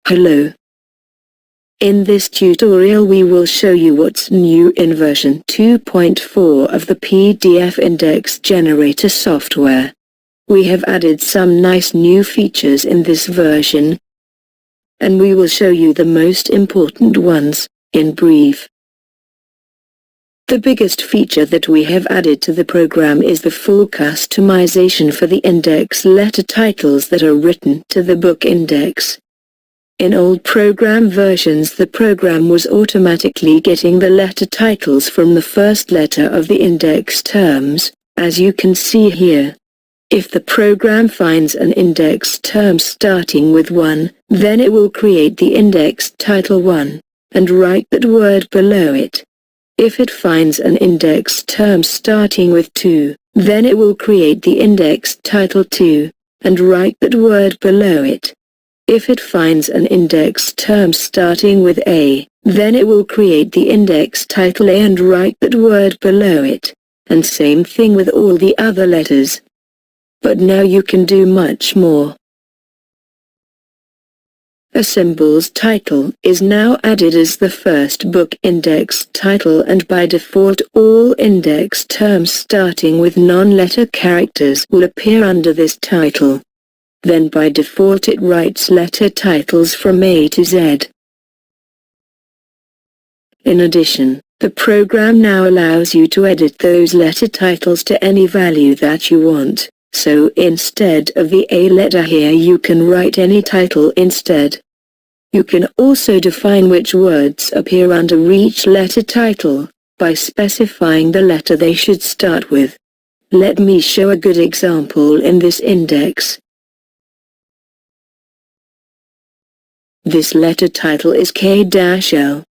Hello. In this tutorial we will show you what's new in version 2.4 of the PDF index generator software. We have added some nice new features in this version, and we will show you the most important ones, in brief. The biggest feature that we have added to the program is the full customization for the index letter titles that are written to the book index. In old program versions the program was automatically getting the letter titles from the first letter of the index terms, as you can see here. If the program finds an index term starting with 1, then it will create the index title 1, and write that word below it. If it finds an index term starting with 2, then it will create the index title 2, and write that word below it. If it finds an index term starting with A, then it will create the index title A and write that word below it, and same thing with all the other letters. But now you can do much more. A symbol's title is now added as the first book index title, and by default all index terms starting with non-letter characters will appear under this title. Then by default it writes letter titles from A to Z. In addition, the program now allows you to edit those letter titles to any value that you want, so instead of the A letter here you can write any title instead. You can also define which words appear under each letter title, by specifying the letter they should start with. Let me show a good example in this index. This letter title is K-L.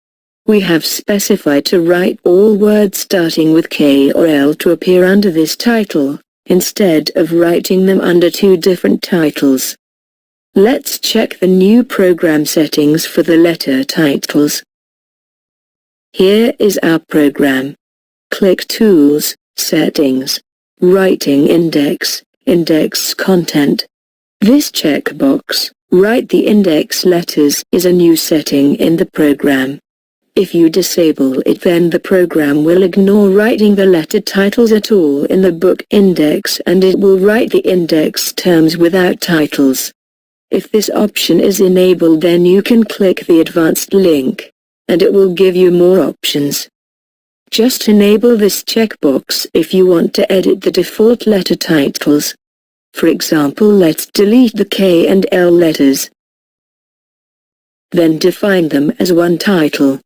We have specified to write all words starting with K or L to appear under this title, instead of writing them under two different titles. Let's check the new program settings for the letter titles. Here is our program. Click Tools, Settings, Writing Index, Index Content. This checkbox, Write the index letters, is a new setting in the program. If you disable it, then the program will ignore writing the letter titles at all in the book index, and it will write the index terms without titles. If this option is enabled, then you can click the advanced link, and it will give you more options. Just enable this checkbox if you want to edit the default letter titles. For example, let's delete the K and L letters. Then define them as one title.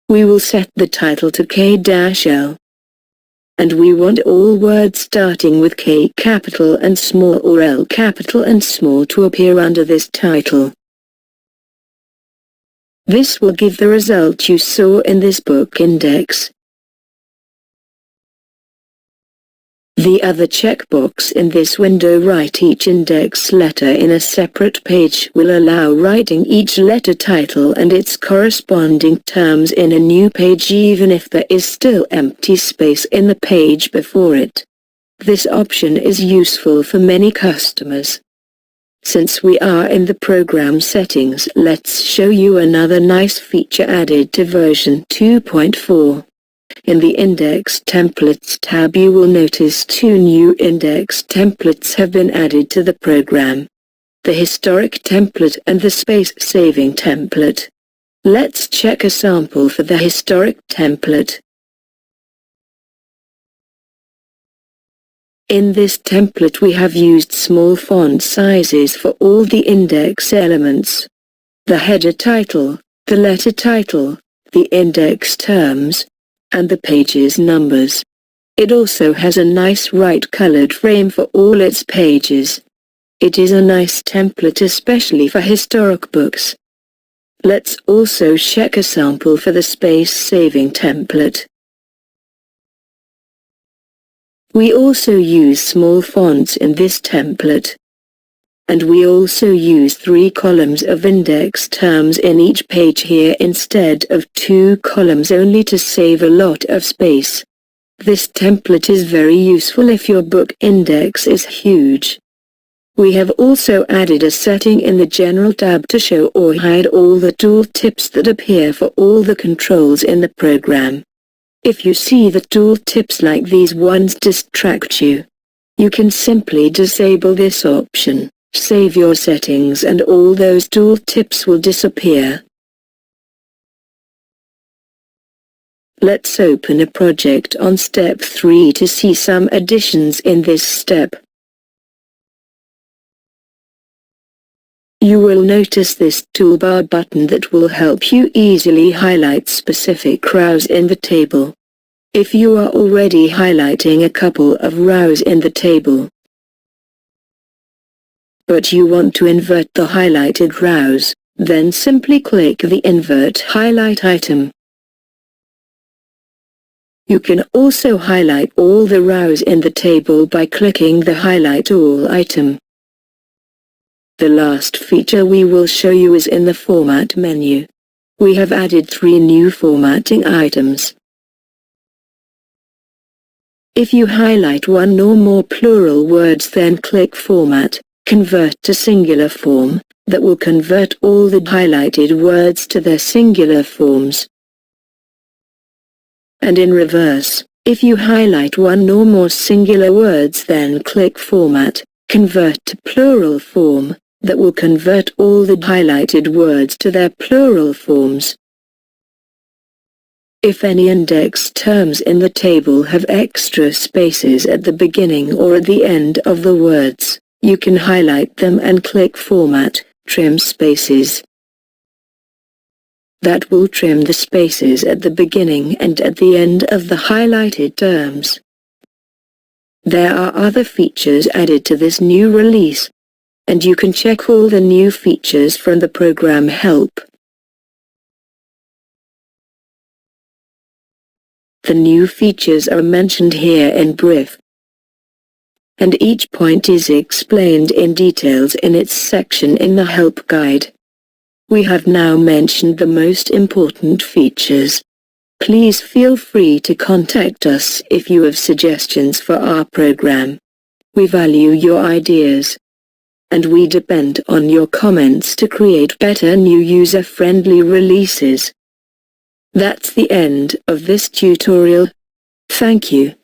We will set the title to K-L. And we want all words starting with K capital and small or L capital and small to appear under this title. This will give the result you saw in this book index. The other checkbox in this window, Write each index letter in a separate page, will allow writing each letter title and its corresponding terms in a new page even if there is still empty space in the page before it. This option is useful for many customers. Since we are in the program settings, let's show you another nice feature added to version 2.4. In the Index Templates tab you will notice two new index templates have been added to the program. The Historic template and the Space Saving template. Let's check a sample for the Historic template. In this template we have used small font sizes for all the index elements. The header title, the letter title, the index terms, and the page's numbers. It also has a nice bright-colored frame for all its pages. It is a nice template especially for historic books. Let's also check a sample for the space-saving template. We also use small fonts in this template. And we also use 3 columns of index terms in each page here instead of 2 columns only to save a lot of space. This template is very useful if your book index is huge. We have also added a setting in the General tab to show or hide all the tooltips that appear for all the controls in the program. If you see the tooltips like these ones distract you, you can simply disable this option, save your settings, and all those tooltips will disappear. Let's open a project on step 3 to see some additions in this step. You will notice this toolbar button that will help you easily highlight specific rows in the table. If you are already highlighting a couple of rows in the table, but you want to invert the highlighted rows, then simply click the Invert Highlight item. You can also highlight all the rows in the table by clicking the Highlight All item. The last feature we will show you is in the Format menu. We have added 3 new formatting items. If you highlight one or more plural words, then click Format, Convert to Singular Form. That will convert all the highlighted words to their singular forms. And in reverse, if you highlight one or more singular words, then click Format, Convert to Plural Form. That will convert all the highlighted words to their plural forms. If any index terms in the table have extra spaces at the beginning or at the end of the words, you can highlight them and click Format, Trim Spaces. That will trim the spaces at the beginning and at the end of the highlighted terms. There are other features added to this new release, and you can check all the new features from the program help. The new features are mentioned here in brief, and each point is explained in details in its section in the help guide. We have now mentioned the most important features. Please feel free to contact us if you have suggestions for our program. We value your ideas, and we depend on your comments to create better new user-friendly releases. That's the end of this tutorial. Thank you.